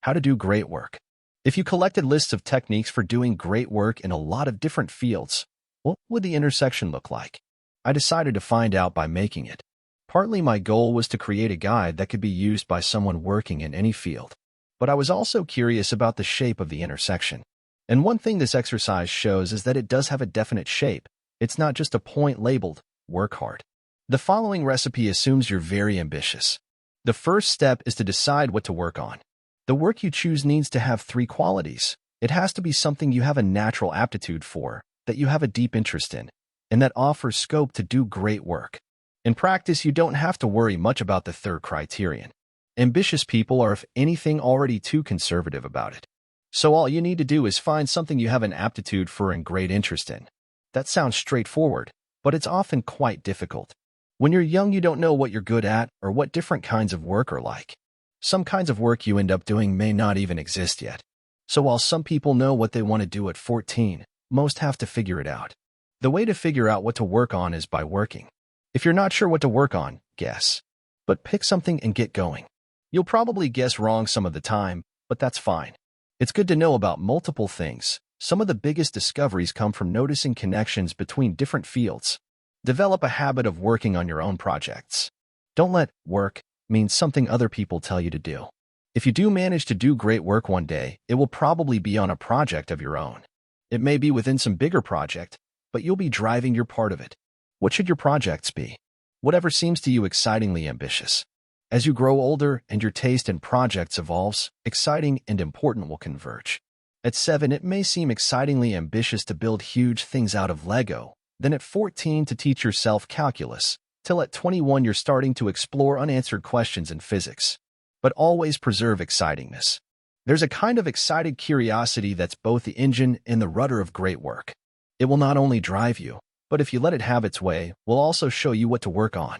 How to do great work. If you collected lists of techniques for doing great work in a lot of different fields, what would the intersection look like? I decided to find out by making it. Partly my goal was to create a guide that could be used by someone working in any field. But I was also curious about the shape of the intersection. And one thing this exercise shows is that it does have a definite shape. It's not just a point labeled, work hard. The following recipe assumes you're very ambitious. The first step is to decide what to work on. The work you choose needs to have three qualities. It has to be something you have a natural aptitude for, that you have a deep interest in, and that offers scope to do great work. In practice, you don't have to worry much about the third criterion. Ambitious people are, if anything, already too conservative about it. So all you need to do is find something you have an aptitude for and great interest in. That sounds straightforward, but it's often quite difficult. When you're young, you don't know what you're good at or what different kinds of work are like. Some kinds of work you end up doing may not even exist yet. So while some people know what they want to do at 14, most have to figure it out. The way to figure out what to work on is by working. If you're not sure what to work on, guess. But pick something and get going. You'll probably guess wrong some of the time, but that's fine. It's good to know about multiple things. Some of the biggest discoveries come from noticing connections between different fields. Develop a habit of working on your own projects. Don't let work mean something other people tell you to do. If you do manage to do great work one day, it will probably be on a project of your own. It may be within some bigger project, but you'll be driving your part of it. What should your projects be? Whatever seems to you excitingly ambitious. As you grow older and your taste in projects evolves, exciting and important will converge. At 7, it may seem excitingly ambitious to build huge things out of Lego. Then at 14 to teach yourself calculus, till at 21 you're starting to explore unanswered questions in physics. But always preserve excitingness. There's a kind of excited curiosity that's both the engine and the rudder of great work. It will not only drive you, but if you let it have its way, will also show you what to work on.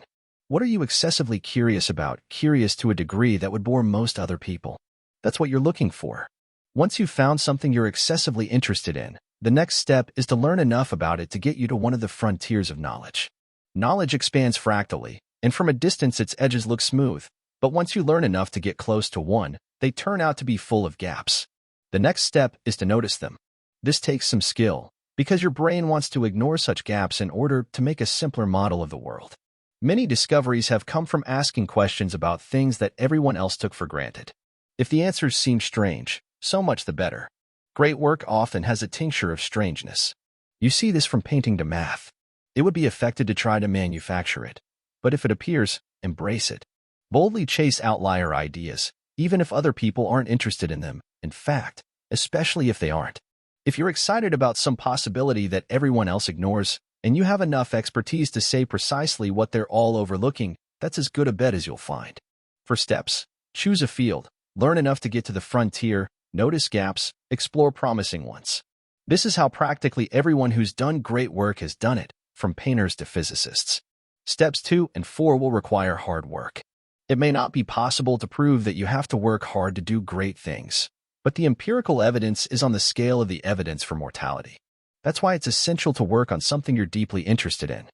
What are you excessively curious about? Curious to a degree that would bore most other people. That's what you're looking for. Once you've found something you're excessively interested in, the next step is to learn enough about it to get you to one of the frontiers of knowledge. Knowledge expands fractally, and from a distance its edges look smooth, but once you learn enough to get close to one, they turn out to be full of gaps. The next step is to notice them. This takes some skill, because your brain wants to ignore such gaps in order to make a simpler model of the world. Many discoveries have come from asking questions about things that everyone else took for granted. If the answers seem strange, so much the better. Great work often has a tincture of strangeness. You see this from painting to math. It would be affected to try to manufacture it. But if it appears, embrace it. Boldly chase outlier ideas, even if other people aren't interested in them. In fact, especially if they aren't. If you're excited about some possibility that everyone else ignores, and you have enough expertise to say precisely what they're all overlooking, that's as good a bet as you'll find. For steps, choose a field, learn enough to get to the frontier, notice gaps, explore promising ones. This is how practically everyone who's done great work has done it, from painters to physicists. Steps 2 and 4 will require hard work. It may not be possible to prove that you have to work hard to do great things, but the empirical evidence is on the scale of the evidence for mortality. That's why it's essential to work on something you're deeply interested in.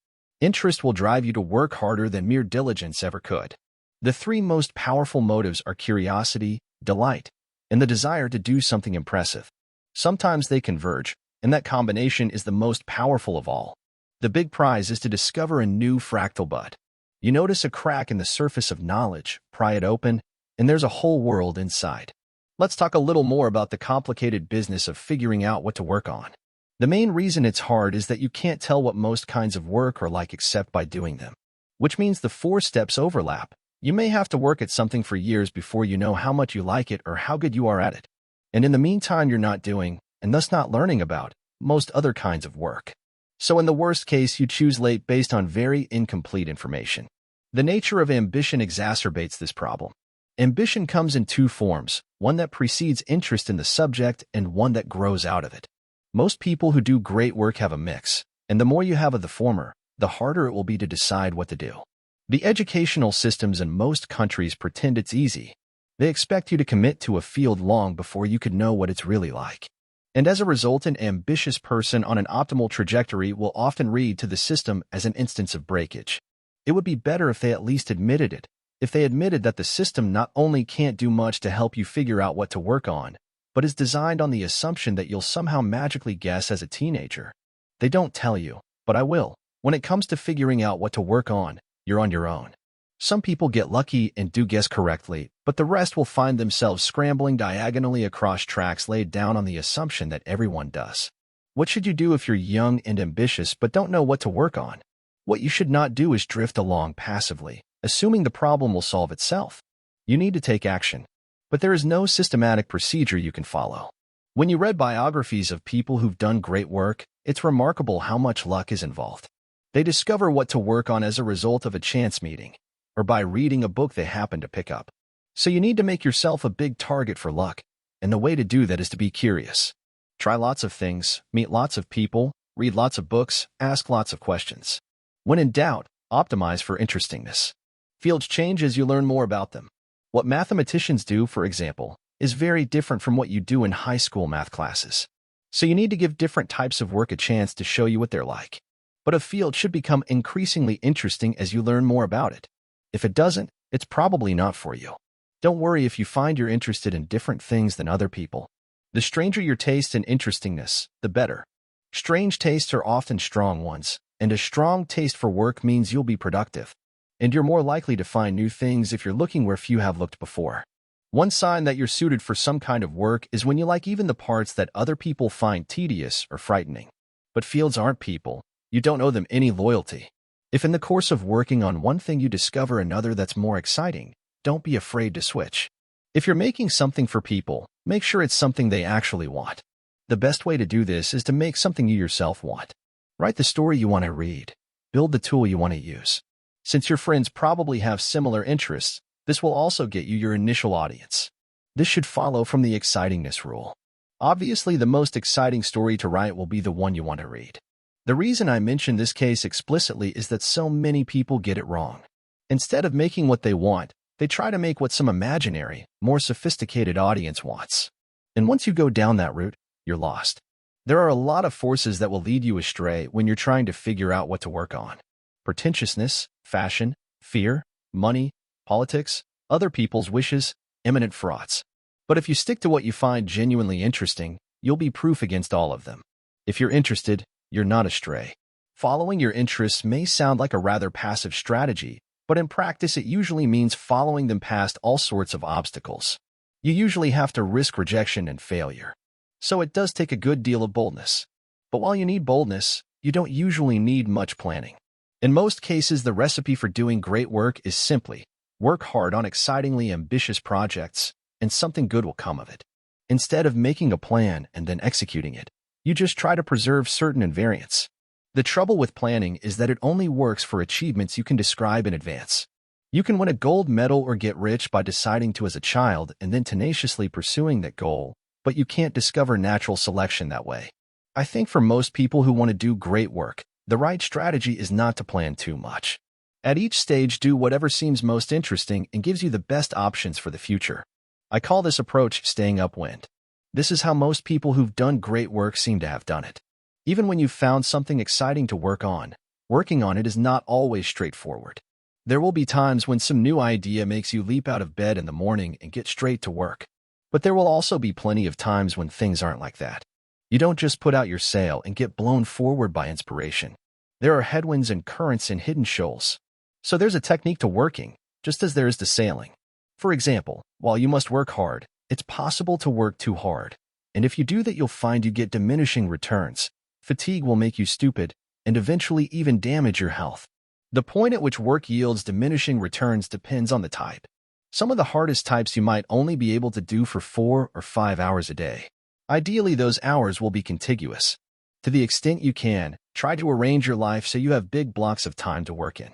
Interest will drive you to work harder than mere diligence ever could. The three most powerful motives are curiosity, delight, and the desire to do something impressive. Sometimes they converge, and that combination is the most powerful of all. The big prize is to discover a new fractal bud. You notice a crack in the surface of knowledge, pry it open, and there's a whole world inside. Let's talk a little more about the complicated business of figuring out what to work on. The main reason it's hard is that you can't tell what most kinds of work are like except by doing them. Which means the 4 steps overlap. You may have to work at something for years before you know how much you like it or how good you are at it. And in the meantime, you're not doing, and thus not learning about, most other kinds of work. So in the worst case, you choose late based on very incomplete information. The nature of ambition exacerbates this problem. Ambition comes in 2 forms, one that precedes interest in the subject and one that grows out of it. Most people who do great work have a mix, and the more you have of the former, the harder it will be to decide what to do. The educational systems in most countries pretend it's easy. They expect you to commit to a field long before you could know what it's really like. And as a result, an ambitious person on an optimal trajectory will often read to the system as an instance of breakage. It would be better if they at least admitted it, if they admitted that the system not only can't do much to help you figure out what to work on, but is designed on the assumption that you'll somehow magically guess as a teenager. They don't tell you, but I will. When it comes to figuring out what to work on, you're on your own. Some people get lucky and do guess correctly, but the rest will find themselves scrambling diagonally across tracks laid down on the assumption that everyone does. What should you do if you're young and ambitious but don't know what to work on? What you should not do is drift along passively, assuming the problem will solve itself. You need to take action. But there is no systematic procedure you can follow. When you read biographies of people who've done great work, it's remarkable how much luck is involved. They discover what to work on as a result of a chance meeting, or by reading a book they happen to pick up. So you need to make yourself a big target for luck, and the way to do that is to be curious. Try lots of things, meet lots of people, read lots of books, ask lots of questions. When in doubt, optimize for interestingness. Fields change as you learn more about them. What mathematicians do, for example, is very different from what you do in high school math classes. So you need to give different types of work a chance to show you what they're like. But a field should become increasingly interesting as you learn more about it. If it doesn't, it's probably not for you. Don't worry if you find you're interested in different things than other people. The stranger your taste and interestingness, the better. Strange tastes are often strong ones, and a strong taste for work means you'll be productive. And you're more likely to find new things if you're looking where few have looked before. One sign that you're suited for some kind of work is when you like even the parts that other people find tedious or frightening. But fields aren't people. You don't owe them any loyalty. If in the course of working on one thing you discover another that's more exciting, don't be afraid to switch. If you're making something for people, make sure it's something they actually want. The best way to do this is to make something you yourself want. Write the story you want to read. Build the tool you want to use. Since your friends probably have similar interests, this will also get you your initial audience. This should follow from the excitingness rule. Obviously, the most exciting story to write will be the one you want to read. The reason I mention this case explicitly is that so many people get it wrong. Instead of making what they want, they try to make what some imaginary, more sophisticated audience wants. And once you go down that route, you're lost. There are a lot of forces that will lead you astray when you're trying to figure out what to work on. Pretentiousness, fashion, fear, money, politics, other people's wishes, imminent frauds. But if you stick to what you find genuinely interesting, you'll be proof against all of them. If you're interested, you're not astray. Following your interests may sound like a rather passive strategy, but in practice it usually means following them past all sorts of obstacles. You usually have to risk rejection and failure. So it does take a good deal of boldness. But while you need boldness, you don't usually need much planning. In most cases, the recipe for doing great work is simply work hard on excitingly ambitious projects, and something good will come of it. Instead of making a plan and then executing it, you just try to preserve certain invariants. The trouble with planning is that it only works for achievements you can describe in advance. You can win a gold medal or get rich by deciding to as a child and then tenaciously pursuing that goal, but you can't discover natural selection that way. I think for most people who want to do great work, the right strategy is not to plan too much. At each stage, do whatever seems most interesting and gives you the best options for the future. I call this approach staying upwind. This is how most people who've done great work seem to have done it. Even when you've found something exciting to work on, working on it is not always straightforward. There will be times when some new idea makes you leap out of bed in the morning and get straight to work. But there will also be plenty of times when things aren't like that. You don't just put out your sail and get blown forward by inspiration. There are headwinds and currents and hidden shoals. So there's a technique to working, just as there is to sailing. For example, while you must work hard, it's possible to work too hard. And if you do that, you'll find you get diminishing returns. Fatigue will make you stupid, and eventually even damage your health. The point at which work yields diminishing returns depends on the type. Some of the hardest types you might only be able to do for 4 or 5 hours a day. Ideally, those hours will be contiguous. To the extent you can, try to arrange your life so you have big blocks of time to work in.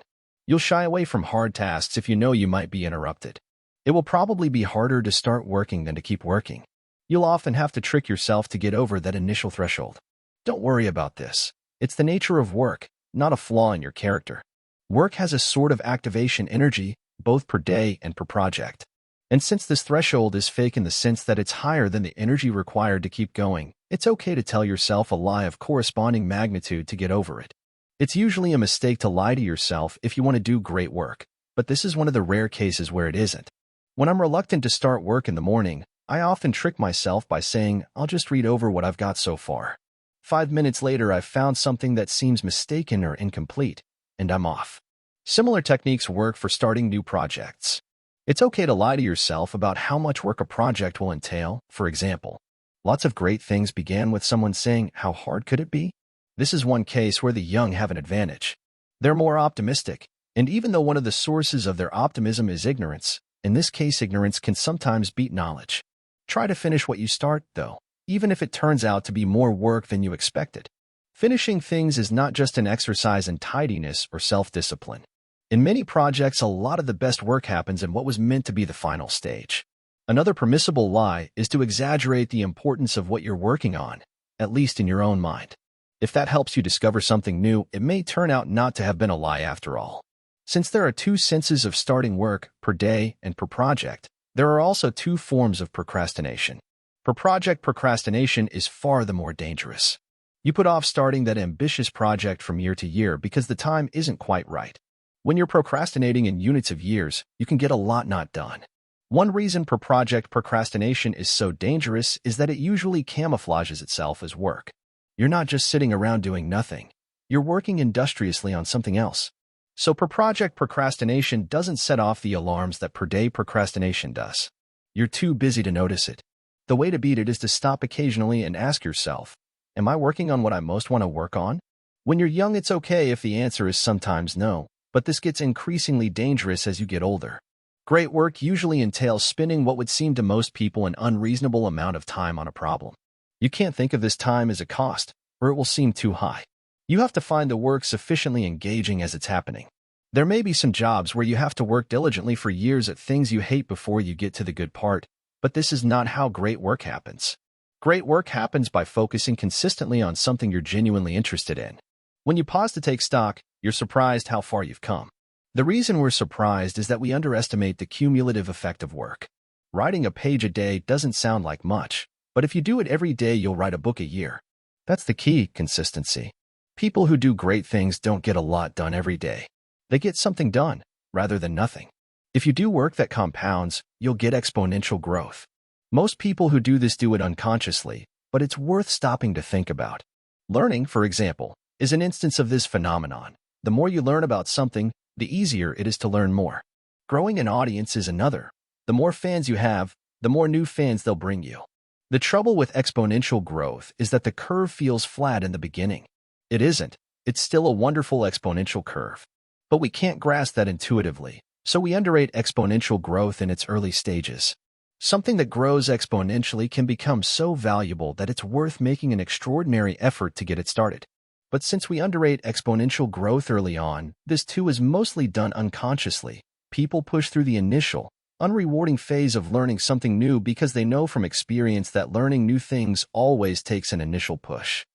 You'll shy away from hard tasks if you know you might be interrupted. It will probably be harder to start working than to keep working. You'll often have to trick yourself to get over that initial threshold. Don't worry about this. It's the nature of work, not a flaw in your character. Work has a sort of activation energy, both per day and per project. And since this threshold is fake in the sense that it's higher than the energy required to keep going, it's okay to tell yourself a lie of corresponding magnitude to get over it. It's usually a mistake to lie to yourself if you want to do great work. but this is one of the rare cases where it isn't. When I'm reluctant to start work in the morning, I often trick myself by saying, I'll just read over what I've got so far. 5 minutes later, I've found something that seems mistaken or incomplete, and I'm off. Similar techniques work for starting new projects. It's okay to lie to yourself about how much work a project will entail. For example, lots of great things began with someone saying, how hard could it be? This is one case where the young have an advantage. They're more optimistic, and even though one of the sources of their optimism is ignorance, in this case ignorance can sometimes beat knowledge. Try to finish what you start, though, even if it turns out to be more work than you expected. Finishing things is not just an exercise in tidiness or self-discipline. In many projects, a lot of the best work happens in what was meant to be the final stage. Another permissible lie is to exaggerate the importance of what you're working on, at least in your own mind. If that helps you discover something new, it may turn out not to have been a lie after all. Since there are two senses of starting work, per day and per project, there are also two forms of procrastination. Per project procrastination is far the more dangerous. You put off starting that ambitious project from year to year because the time isn't quite right. When you're procrastinating in units of years, you can get a lot not done. One reason per project procrastination is so dangerous is that it usually camouflages itself as work. You're not just sitting around doing nothing. You're working industriously on something else. So per project procrastination doesn't set off the alarms that per day procrastination does. You're too busy to notice it. The way to beat it is to stop occasionally and ask yourself, am I working on what I most want to work on? When you're young, it's okay if the answer is sometimes no, but this gets increasingly dangerous as you get older. Great work usually entails spending what would seem to most people an unreasonable amount of time on a problem. You can't think of this time as a cost, or it will seem too high. You have to find the work sufficiently engaging as it's happening. There may be some jobs where you have to work diligently for years at things you hate before you get to the good part, but this is not how great work happens. Great work happens by focusing consistently on something you're genuinely interested in. When you pause to take stock, you're surprised how far you've come. The reason we're surprised is that we underestimate the cumulative effect of work. Writing a page a day doesn't sound like much, but if you do it every day, you'll write a book a year. That's the key: consistency. People who do great things don't get a lot done every day. They get something done, rather than nothing. If you do work that compounds, you'll get exponential growth. Most people who do this do it unconsciously, but it's worth stopping to think about. Learning, for example, is an instance of this phenomenon. The more you learn about something, the easier it is to learn more. Growing an audience is another. The more fans you have, the more new fans they'll bring you. The trouble with exponential growth is that the curve feels flat in the beginning. It isn't. It's still a wonderful exponential curve. But we can't grasp that intuitively, so we underrate exponential growth in its early stages. Something that grows exponentially can become so valuable that it's worth making an extraordinary effort to get it started. But since we underrate exponential growth early on, this too is mostly done unconsciously. People push through the initial, unrewarding phase of learning something new because they know from experience that learning new things always takes an initial push.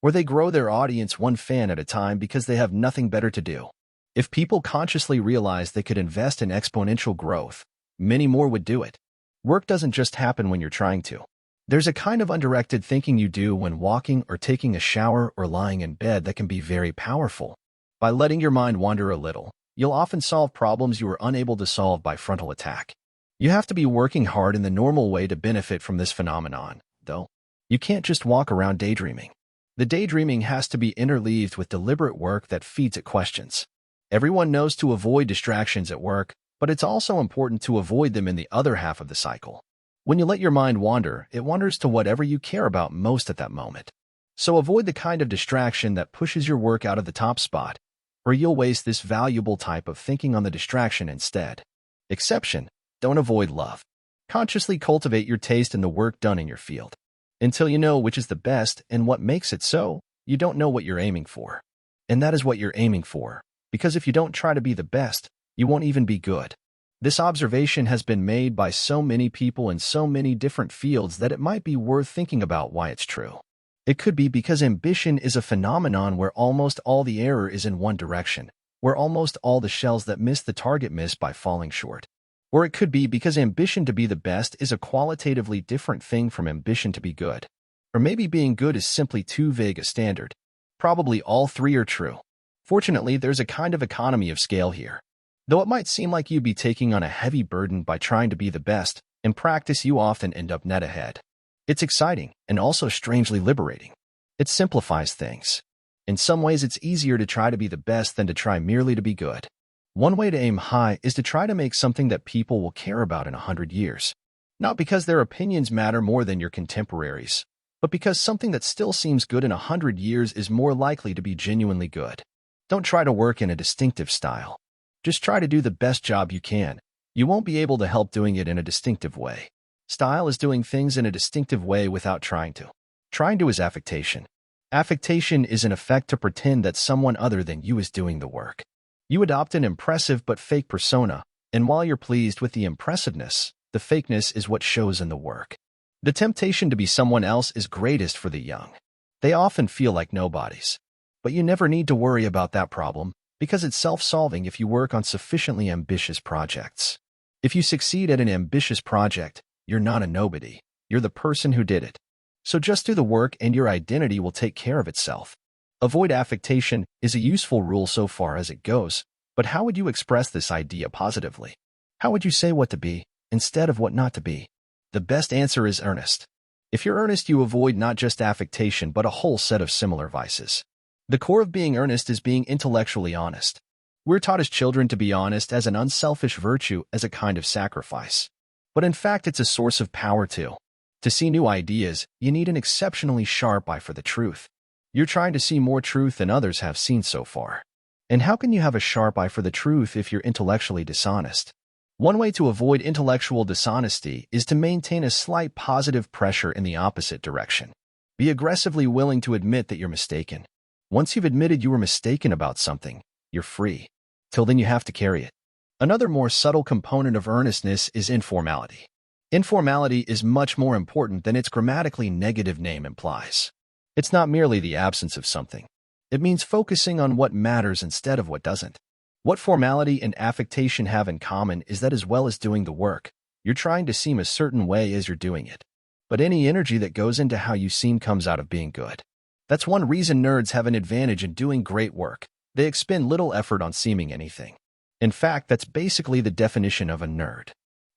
Or they grow their audience one fan at a time because they have nothing better to do. If people consciously realized they could invest in exponential growth, many more would do it. Work doesn't just happen when you're trying to. There's a kind of undirected thinking you do when walking or taking a shower or lying in bed that can be very powerful. By letting your mind wander a little, you'll often solve problems you were unable to solve by frontal attack. You have to be working hard in the normal way to benefit from this phenomenon, though. You can't just walk around daydreaming. The daydreaming has to be interleaved with deliberate work that feeds it questions. Everyone knows to avoid distractions at work, but it's also important to avoid them in the other half of the cycle. When you let your mind wander, it wanders to whatever you care about most at that moment. So avoid the kind of distraction that pushes your work out of the top spot, or you'll waste this valuable type of thinking on the distraction instead. Exception: don't avoid love. Consciously cultivate your taste in the work done in your field. Until you know which is the best and what makes it so, you don't know what you're aiming for. And that is what you're aiming for, because if you don't try to be the best, you won't even be good. This observation has been made by so many people in so many different fields that it might be worth thinking about why it's true. It could be because ambition is a phenomenon where almost all the error is in one direction, where almost all the shells that miss the target miss by falling short. Or it could be because ambition to be the best is a qualitatively different thing from ambition to be good. Or maybe being good is simply too vague a standard. Probably all three are true. Fortunately, there's a kind of economy of scale here. Though it might seem like you'd be taking on a heavy burden by trying to be the best, in practice you often end up net ahead. It's exciting and also strangely liberating. It simplifies things. In some ways, it's easier to try to be the best than to try merely to be good. One way to aim high is to try to make something that people will care about in 100 years. Not because their opinions matter more than your contemporaries, but because something that still seems good in 100 years is more likely to be genuinely good. Don't try to work in a distinctive style. Just try to do the best job you can. You won't be able to help doing it in a distinctive way. Style is doing things in a distinctive way without trying to. Trying to is affectation. Affectation is an effect to pretend that someone other than you is doing the work. You adopt an impressive but fake persona, and while you're pleased with the impressiveness, the fakeness is what shows in the work. The temptation to be someone else is greatest for the young. They often feel like nobodies. But you never need to worry about that problem, because it's self-solving if you work on sufficiently ambitious projects. If you succeed at an ambitious project, you're not a nobody. You're the person who did it. So just do the work and your identity will take care of itself. Avoid affectation is a useful rule so far as it goes, but how would you express this idea positively? How would you say what to be, instead of what not to be? The best answer is earnest. If you're earnest, you avoid not just affectation but a whole set of similar vices. The core of being earnest is being intellectually honest. We're taught as children to be honest as an unselfish virtue, as a kind of sacrifice. But in fact, it's a source of power too. To see new ideas, you need an exceptionally sharp eye for the truth. You're trying to see more truth than others have seen so far. And how can you have a sharp eye for the truth if you're intellectually dishonest? One way to avoid intellectual dishonesty is to maintain a slight positive pressure in the opposite direction. Be aggressively willing to admit that you're mistaken. Once you've admitted you were mistaken about something, you're free. Till then you have to carry it. Another more subtle component of earnestness is informality. Informality is much more important than its grammatically negative name implies. It's not merely the absence of something. It means focusing on what matters instead of what doesn't. What formality and affectation have in common is that as well as doing the work, you're trying to seem a certain way as you're doing it. But any energy that goes into how you seem comes out of being good. That's one reason nerds have an advantage in doing great work. They expend little effort on seeming anything. In fact, that's basically the definition of a nerd.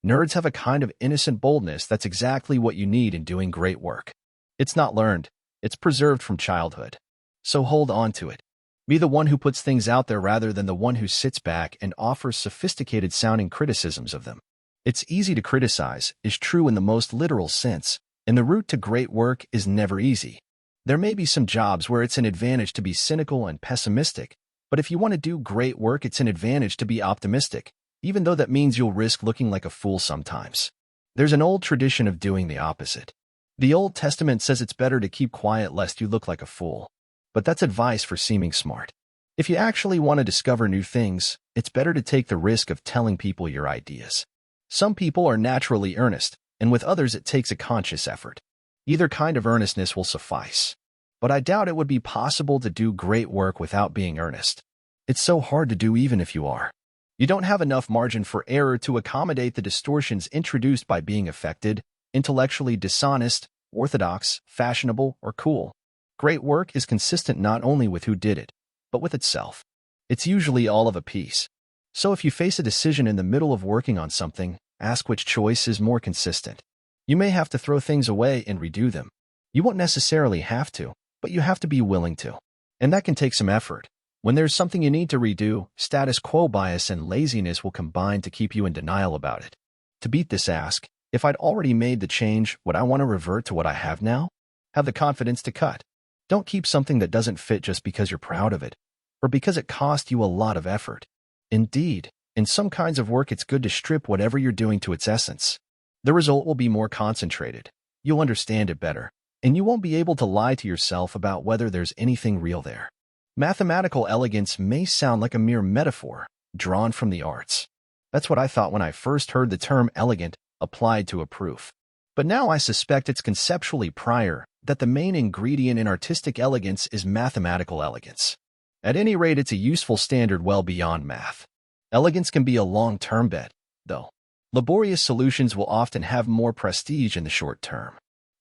Nerds have a kind of innocent boldness that's exactly what you need in doing great work. It's not learned. It's preserved from childhood. So hold on to it. Be the one who puts things out there rather than the one who sits back and offers sophisticated-sounding criticisms of them. It's easy to criticize is true in the most literal sense, and the route to great work is never easy. There may be some jobs where it's an advantage to be cynical and pessimistic, but if you want to do great work, it's an advantage to be optimistic, even though that means you'll risk looking like a fool sometimes. There's an old tradition of doing the opposite. The Old Testament says it's better to keep quiet lest you look like a fool. But that's advice for seeming smart. If you actually want to discover new things, it's better to take the risk of telling people your ideas. Some people are naturally earnest, and with others it takes a conscious effort. Either kind of earnestness will suffice. But I doubt it would be possible to do great work without being earnest. It's so hard to do even if you are. You don't have enough margin for error to accommodate the distortions introduced by being affected, intellectually dishonest, orthodox, fashionable, or cool. Great work is consistent not only with who did it, but with itself. It's usually all of a piece. So if you face a decision in the middle of working on something, ask which choice is more consistent. You may have to throw things away and redo them. You won't necessarily have to, but you have to be willing to. And that can take some effort. When there's something you need to redo, status quo bias and laziness will combine to keep you in denial about it. To beat this, ask, if I'd already made the change, would I want to revert to what I have now? Have the confidence to cut. Don't keep something that doesn't fit just because you're proud of it, or because it cost you a lot of effort. Indeed, in some kinds of work it's good to strip whatever you're doing to its essence. The result will be more concentrated. You'll understand it better, and you won't be able to lie to yourself about whether there's anything real there. Mathematical elegance may sound like a mere metaphor, drawn from the arts. That's what I thought when I first heard the term elegant applied to a proof. But now I suspect it's conceptually prior, that the main ingredient in artistic elegance is mathematical elegance. At any rate, it's a useful standard well beyond math. Elegance can be a long-term bet, though. Laborious solutions will often have more prestige in the short term.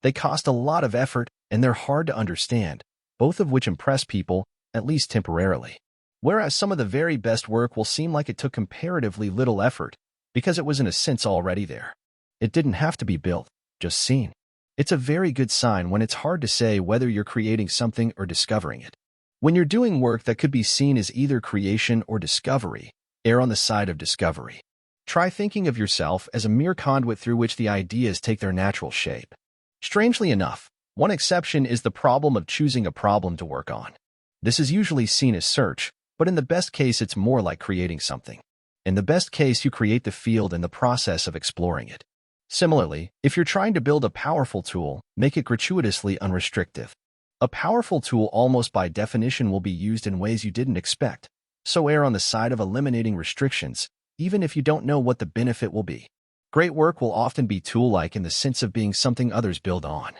They cost a lot of effort, and they're hard to understand, both of which impress people, at least temporarily. Whereas some of the very best work will seem like it took comparatively little effort because it was in a sense already there. It didn't have to be built, just seen. It's a very good sign when it's hard to say whether you're creating something or discovering it. When you're doing work that could be seen as either creation or discovery, err on the side of discovery. Try thinking of yourself as a mere conduit through which the ideas take their natural shape. Strangely enough, one exception is the problem of choosing a problem to work on. This is usually seen as search, but in the best case it's more like creating something. In the best case you create the field in the process of exploring it. Similarly, if you're trying to build a powerful tool, make it gratuitously unrestrictive. A powerful tool almost by definition will be used in ways you didn't expect, so err on the side of eliminating restrictions, even if you don't know what the benefit will be. Great work will often be tool-like in the sense of being something others build on.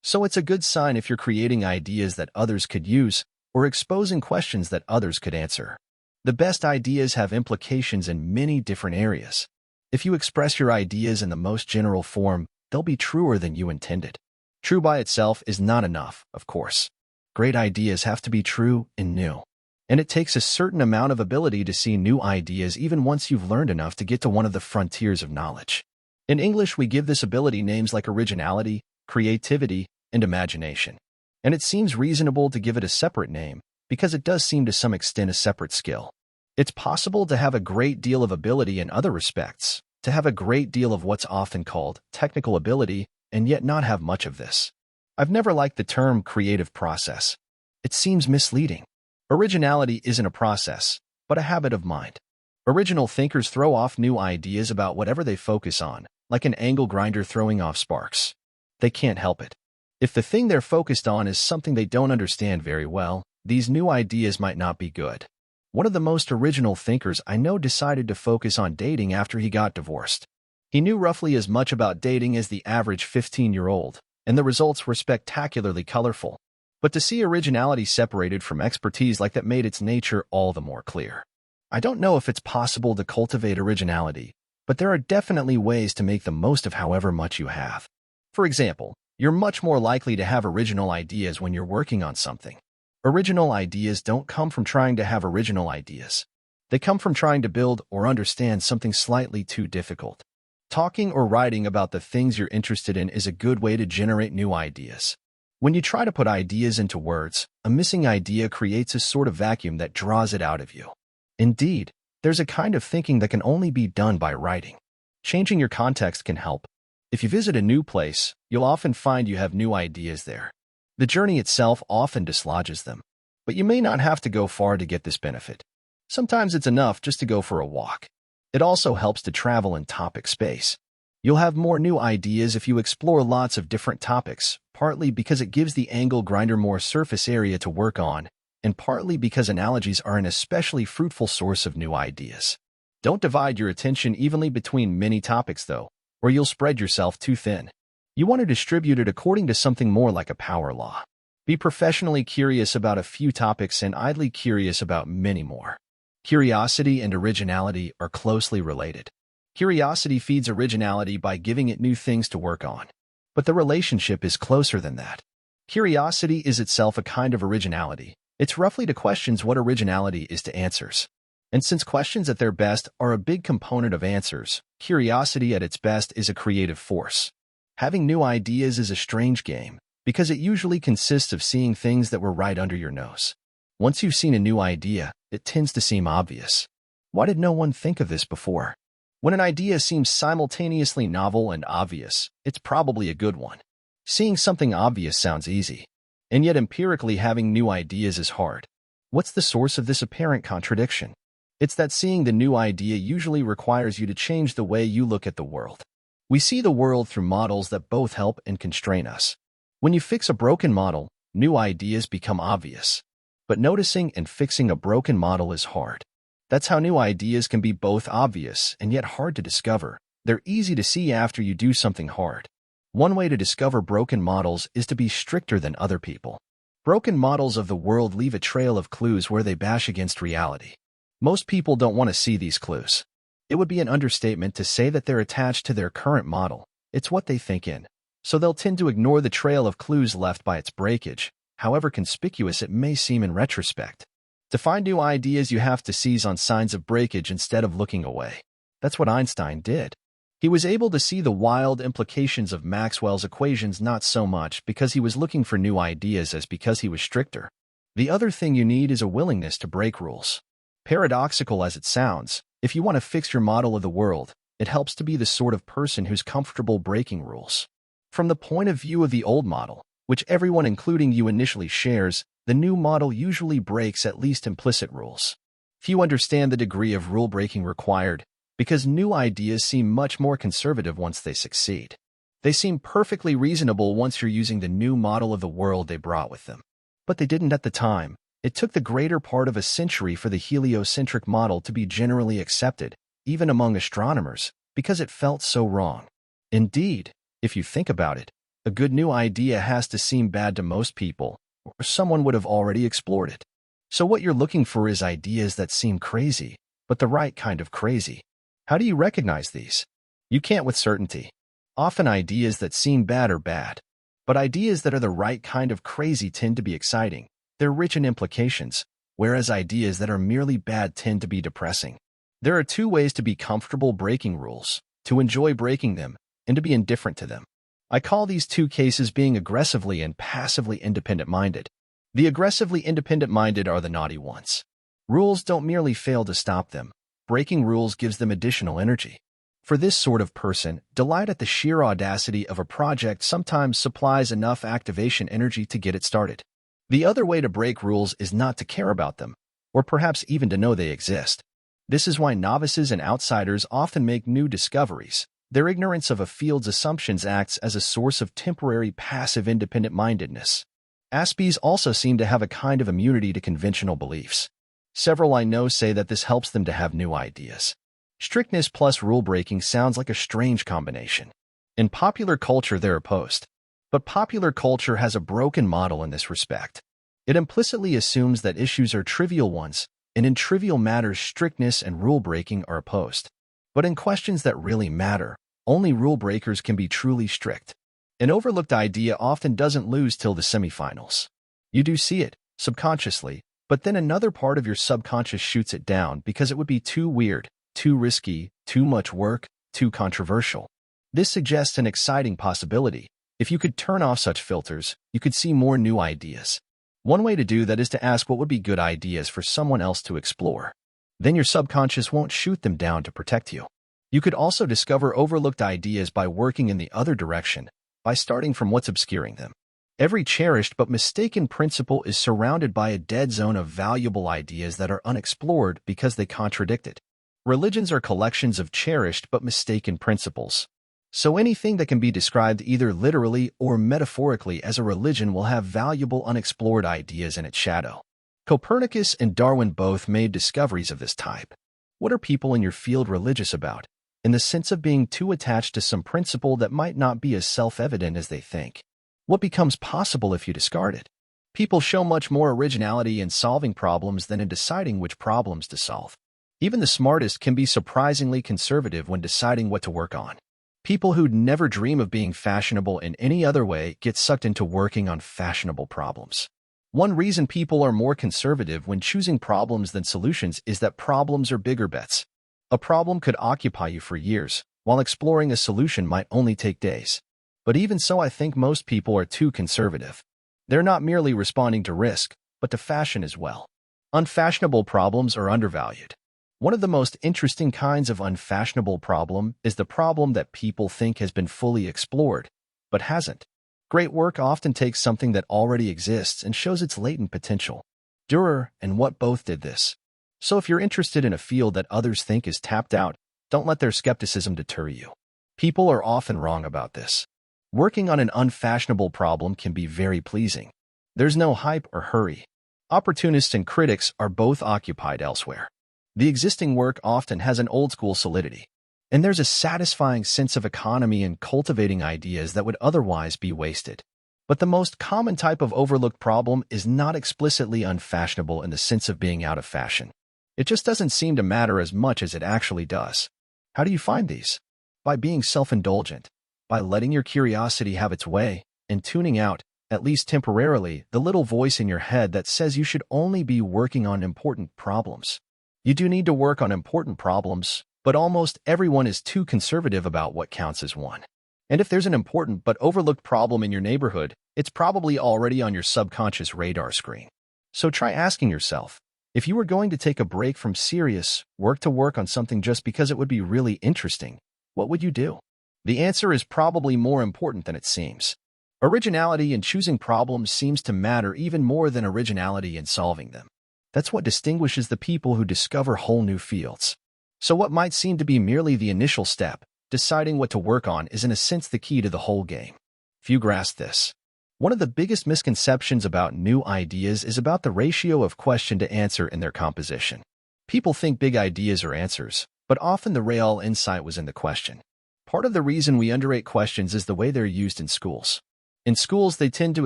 So it's a good sign if you're creating ideas that others could use, or exposing questions that others could answer. The best ideas have implications in many different areas. If you express your ideas in the most general form, they'll be truer than you intended. True by itself is not enough, of course. Great ideas have to be true and new. And it takes a certain amount of ability to see new ideas even once you've learned enough to get to one of the frontiers of knowledge. In English, we give this ability names like originality, creativity, and imagination. And it seems reasonable to give it a separate name, because it does seem to some extent a separate skill. It's possible to have a great deal of ability in other respects, to have a great deal of what's often called technical ability, and yet not have much of this. I've never liked the term creative process. It seems misleading. Originality isn't a process, but a habit of mind. Original thinkers throw off new ideas about whatever they focus on, like an angle grinder throwing off sparks. They can't help it. If the thing they're focused on is something they don't understand very well, these new ideas might not be good. One of the most original thinkers I know decided to focus on dating after he got divorced. He knew roughly as much about dating as the average 15-year-old, and the results were spectacularly colorful. But to see originality separated from expertise like that made its nature all the more clear. I don't know if it's possible to cultivate originality, but there are definitely ways to make the most of however much you have. For example, you're much more likely to have original ideas when you're working on something. Original ideas don't come from trying to have original ideas. They come from trying to build or understand something slightly too difficult. Talking or writing about the things you're interested in is a good way to generate new ideas. When you try to put ideas into words, a missing idea creates a sort of vacuum that draws it out of you. Indeed, there's a kind of thinking that can only be done by writing. Changing your context can help. If you visit a new place, you'll often find you have new ideas there. The journey itself often dislodges them. But you may not have to go far to get this benefit. Sometimes it's enough just to go for a walk. It also helps to travel in topic space. You'll have more new ideas if you explore lots of different topics, partly because it gives the angle grinder more surface area to work on, and partly because analogies are an especially fruitful source of new ideas. Don't divide your attention evenly between many topics, though, or you'll spread yourself too thin. You want to distribute it according to something more like a power law. Be professionally curious about a few topics and idly curious about many more. Curiosity and originality are closely related. Curiosity feeds originality by giving it new things to work on. But the relationship is closer than that. Curiosity is itself a kind of originality. It's roughly to questions what originality is to answers. And since questions at their best are a big component of answers, curiosity at its best is a creative force. Having new ideas is a strange game, because it usually consists of seeing things that were right under your nose. Once you've seen a new idea, it tends to seem obvious. Why did no one think of this before? When an idea seems simultaneously novel and obvious, it's probably a good one. Seeing something obvious sounds easy, and yet empirically having new ideas is hard. What's the source of this apparent contradiction? It's that seeing the new idea usually requires you to change the way you look at the world. We see the world through models that both help and constrain us. When you fix a broken model, new ideas become obvious. But noticing and fixing a broken model is hard. That's how new ideas can be both obvious and yet hard to discover. They're easy to see after you do something hard. One way to discover broken models is to be stricter than other people. Broken models of the world leave a trail of clues where they bash against reality. Most people don't want to see these clues. It would be an understatement to say that they're attached to their current model. It's what they think in. So they'll tend to ignore the trail of clues left by its breakage, however conspicuous it may seem in retrospect. To find new ideas, you have to seize on signs of breakage instead of looking away. That's what Einstein did. He was able to see the wild implications of Maxwell's equations not so much because he was looking for new ideas as because he was stricter. The other thing you need is a willingness to break rules. Paradoxical as it sounds, if you want to fix your model of the world, it helps to be the sort of person who's comfortable breaking rules. From the point of view of the old model, which everyone including you initially shares, the new model usually breaks at least implicit rules. Few understand the degree of rule-breaking required, because new ideas seem much more conservative once they succeed. They seem perfectly reasonable once you're using the new model of the world they brought with them. But they didn't at the time. It took the greater part of a century for the heliocentric model to be generally accepted, even among astronomers, because it felt so wrong. Indeed, if you think about it, a good new idea has to seem bad to most people, or someone would have already explored it. So what you're looking for is ideas that seem crazy, but the right kind of crazy. How do you recognize these? You can't with certainty. Often ideas that seem bad are bad, but ideas that are the right kind of crazy tend to be exciting. They're rich in implications, whereas ideas that are merely bad tend to be depressing. There are two ways to be comfortable breaking rules: to enjoy breaking them and to be indifferent to them. I call these two cases being aggressively and passively independent-minded. The aggressively independent-minded are the naughty ones. Rules don't merely fail to stop them. Breaking rules gives them additional energy. For this sort of person, delight at the sheer audacity of a project sometimes supplies enough activation energy to get it started. The other way to break rules is not to care about them, or perhaps even to know they exist. This is why novices and outsiders often make new discoveries. Their ignorance of a field's assumptions acts as a source of temporary passive independent-mindedness. Aspies also seem to have a kind of immunity to conventional beliefs. Several I know say that this helps them to have new ideas. Strictness plus rule-breaking sounds like a strange combination. In popular culture, they're opposed. But popular culture has a broken model in this respect. It implicitly assumes that issues are trivial ones, and in trivial matters strictness and rule-breaking are opposed. But in questions that really matter, only rule-breakers can be truly strict. An overlooked idea often doesn't lose till the semifinals. You do see it, subconsciously, but then another part of your subconscious shoots it down because it would be too weird, too risky, too much work, too controversial. This suggests an exciting possibility. If you could turn off such filters, you could see more new ideas. One way to do that is to ask what would be good ideas for someone else to explore. Then your subconscious won't shoot them down to protect you. You could also discover overlooked ideas by working in the other direction, by starting from what's obscuring them. Every cherished but mistaken principle is surrounded by a dead zone of valuable ideas that are unexplored because they contradict it. Religions are collections of cherished but mistaken principles. So anything that can be described either literally or metaphorically as a religion will have valuable unexplored ideas in its shadow. Copernicus and Darwin both made discoveries of this type. What are people in your field religious about? In the sense of being too attached to some principle that might not be as self-evident as they think. What becomes possible if you discard it? People show much more originality in solving problems than in deciding which problems to solve. Even the smartest can be surprisingly conservative when deciding what to work on. People who'd never dream of being fashionable in any other way get sucked into working on fashionable problems. One reason people are more conservative when choosing problems than solutions is that problems are bigger bets. A problem could occupy you for years, while exploring a solution might only take days. But even so, I think most people are too conservative. They're not merely responding to risk, but to fashion as well. Unfashionable problems are undervalued. One of the most interesting kinds of unfashionable problem is the problem that people think has been fully explored, but hasn't. Great work often takes something that already exists and shows its latent potential. Dürer and Watt both did this. So if you're interested in a field that others think is tapped out, don't let their skepticism deter you. People are often wrong about this. Working on an unfashionable problem can be very pleasing. There's no hype or hurry. Opportunists and critics are both occupied elsewhere. The existing work often has an old-school solidity, and there's a satisfying sense of economy in cultivating ideas that would otherwise be wasted. But the most common type of overlooked problem is not explicitly unfashionable in the sense of being out of fashion. It just doesn't seem to matter as much as it actually does. How do you find these? By being self-indulgent, by letting your curiosity have its way, and tuning out, at least temporarily, the little voice in your head that says you should only be working on important problems. You do need to work on important problems, but almost everyone is too conservative about what counts as one. And if there's an important but overlooked problem in your neighborhood, it's probably already on your subconscious radar screen. So try asking yourself, if you were going to take a break from serious work to work on something just because it would be really interesting, what would you do? The answer is probably more important than it seems. Originality in choosing problems seems to matter even more than originality in solving them. That's what distinguishes the people who discover whole new fields. So what might seem to be merely the initial step, deciding what to work on, is in a sense the key to the whole game. Few grasp this. One of the biggest misconceptions about new ideas is about the ratio of question to answer in their composition. People think big ideas are answers, but often the real insight was in the question. Part of the reason we underrate questions is the way they're used in schools. In schools, they tend to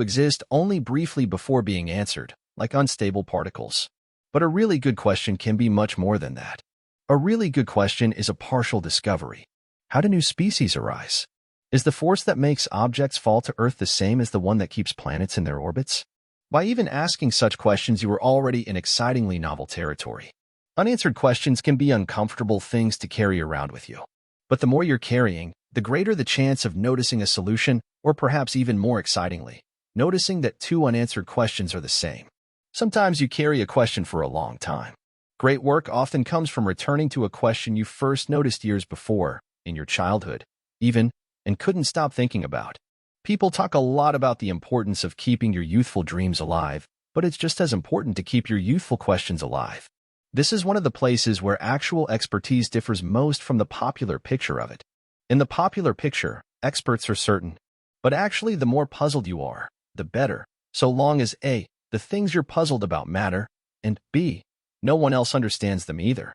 exist only briefly before being answered, like unstable particles. But a really good question can be much more than that. A really good question is a partial discovery. How do new species arise? Is the force that makes objects fall to Earth the same as the one that keeps planets in their orbits? By even asking such questions, you are already in excitingly novel territory. Unanswered questions can be uncomfortable things to carry around with you. But the more you're carrying, the greater the chance of noticing a solution, or perhaps even more excitingly, noticing that two unanswered questions are the same. Sometimes you carry a question for a long time. Great work often comes from returning to a question you first noticed years before, in your childhood, even, and couldn't stop thinking about. People talk a lot about the importance of keeping your youthful dreams alive, but it's just as important to keep your youthful questions alive. This is one of the places where actual expertise differs most from the popular picture of it. In the popular picture, experts are certain. But actually, the more puzzled you are, the better, so long as A, the things you're puzzled about matter, and B, no one else understands them either.